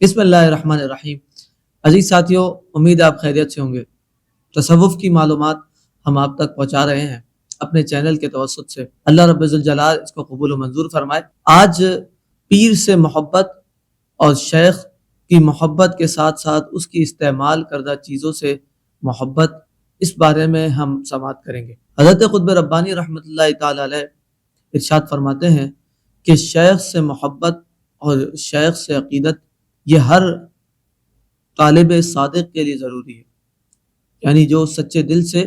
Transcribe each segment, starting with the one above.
بسم اللہ الرحمن الرحیم۔ عزیز ساتھیوں، امید ہے آپ خیریت سے ہوں گے۔ تصوف کی معلومات ہم آپ تک پہنچا رہے ہیں اپنے چینل کے توسط سے۔ اللہ رب ذوالجلال اس کو قبول و منظور فرمائے۔ آج پیر سے محبت اور شیخ کی محبت کے ساتھ ساتھ اس کی استعمال کردہ چیزوں سے محبت، اس بارے میں ہم سماعت کریں گے۔ حضرت قطب ربانی رحمۃ اللہ تعالی علیہ ارشاد فرماتے ہیں کہ شیخ سے محبت اور شیخ سے عقیدت یہ ہر طالب صادق کے لیے ضروری ہے، یعنی جو سچے دل سے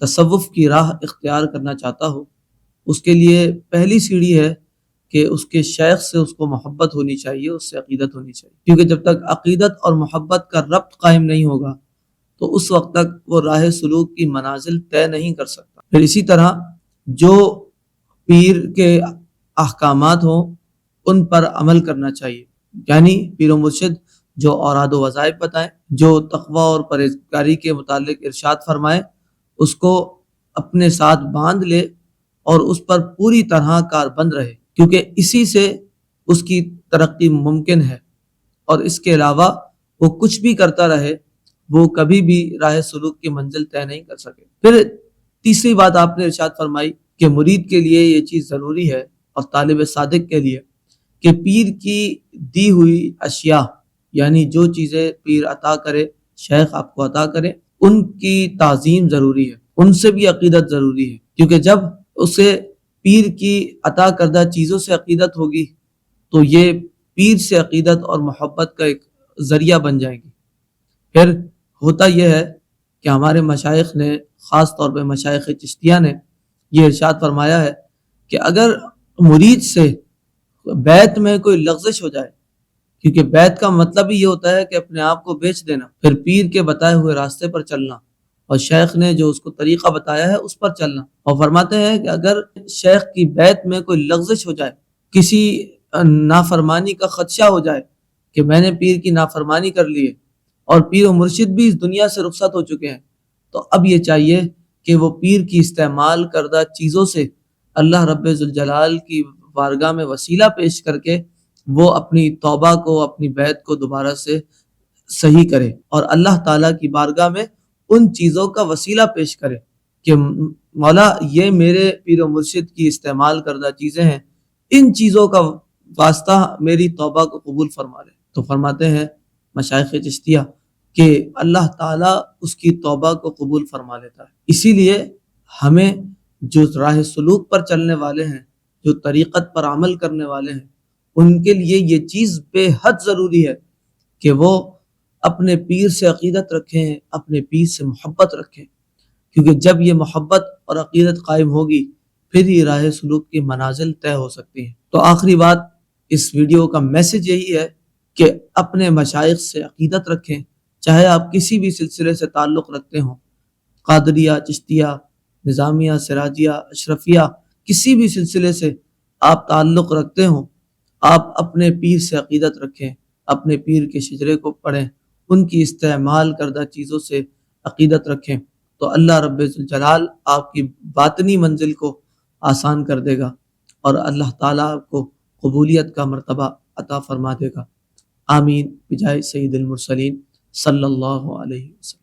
تصوف کی راہ اختیار کرنا چاہتا ہو، اس کے لیے پہلی سیڑھی ہے کہ اس کے شیخ سے اس کو محبت ہونی چاہیے، اس سے عقیدت ہونی چاہیے، کیونکہ جب تک عقیدت اور محبت کا ربط قائم نہیں ہوگا تو اس وقت تک وہ راہ سلوک کی منازل طے نہیں کر سکتا۔ پھر اسی طرح جو پیر کے احکامات ہوں ان پر عمل کرنا چاہیے، یعنی پیر و مرشد جو اوراد و وظائف بتائیں، جو تقوی اور پرہیزگاری کے متعلق ارشاد فرمائے، اس کو اپنے ساتھ باندھ لے اور اس پر پوری طرح کاربند رہے، کیونکہ اسی سے اس کی ترقی ممکن ہے، اور اس کے علاوہ وہ کچھ بھی کرتا رہے وہ کبھی بھی راہ سلوک کی منزل طے نہیں کر سکے۔ پھر تیسری بات آپ نے ارشاد فرمائی کہ مرید کے لیے یہ چیز ضروری ہے اور طالب صادق کے لیے کہ پیر کی دی ہوئی اشیاء، یعنی جو چیزیں پیر عطا کرے، شیخ آپ کو عطا کرے، ان کی تعظیم ضروری ہے، ان سے بھی عقیدت ضروری ہے، کیونکہ جب اسے پیر کی عطا کردہ چیزوں سے عقیدت ہوگی تو یہ پیر سے عقیدت اور محبت کا ایک ذریعہ بن جائے گی۔ پھر ہوتا یہ ہے کہ ہمارے مشائخ نے، خاص طور پہ مشائخ چشتیہ نے یہ ارشاد فرمایا ہے کہ اگر مرید سے بیعت میں کوئی لغزش ہو جائے، کیونکہ بیعت کا مطلب ہی یہ ہوتا ہے کہ اپنے آپ کو بیچ دینا، پھر پیر کے بتائے ہوئے راستے پر چلنا اور شیخ نے جو اس کو طریقہ بتایا ہے اس پر چلنا، اور فرماتے ہیں کہ اگر شیخ کی بیعت میں کوئی لغزش ہو جائے، کسی نافرمانی کا خدشہ ہو جائے کہ میں نے پیر کی نافرمانی کر لی ہے اور پیر و مرشد بھی اس دنیا سے رخصت ہو چکے ہیں، تو اب یہ چاہیے کہ وہ پیر کی استعمال کردہ چیزوں سے اللہ رب ذوالجلال کی بارگاہ میں وسیلہ پیش کر کے وہ اپنی توبہ کو، اپنی بیعت کو دوبارہ سے صحیح کرے، اور اللہ تعالیٰ کی بارگاہ میں ان چیزوں کا وسیلہ پیش کرے کہ مولا یہ میرے پیر و مرشد کی استعمال کردہ چیزیں ہیں، ان چیزوں کا واسطہ میری توبہ کو قبول فرما لے۔ تو فرماتے ہیں مشائخ چشتیہ کہ اللہ تعالیٰ اس کی توبہ کو قبول فرما لیتا ہے۔ اسی لیے ہمیں جو راہ سلوک پر چلنے والے ہیں، جو طریقت پر عمل کرنے والے ہیں، ان کے لیے یہ چیز بے حد ضروری ہے کہ وہ اپنے پیر سے عقیدت رکھیں، اپنے پیر سے محبت رکھیں، کیونکہ جب یہ محبت اور عقیدت قائم ہوگی پھر ہی راہ سلوک کی منازل طے ہو سکتی ہیں۔ تو آخری بات اس ویڈیو کا میسج یہی ہے کہ اپنے مشائخ سے عقیدت رکھیں، چاہے آپ کسی بھی سلسلے سے تعلق رکھتے ہوں، قادریہ، چشتیہ، نظامیہ، سراجیہ، اشرفیہ، کسی بھی سلسلے سے آپ تعلق رکھتے ہوں، آپ اپنے پیر سے عقیدت رکھیں، اپنے پیر کے شجرے کو پڑھیں، ان کی استعمال کردہ چیزوں سے عقیدت رکھیں، تو اللہ رب الجلال آپ کی باطنی منزل کو آسان کر دے گا اور اللہ تعالیٰ آپ کو قبولیت کا مرتبہ عطا فرما دے گا۔ آمین بجائے سید المرسلین صلی اللہ علیہ وسلم۔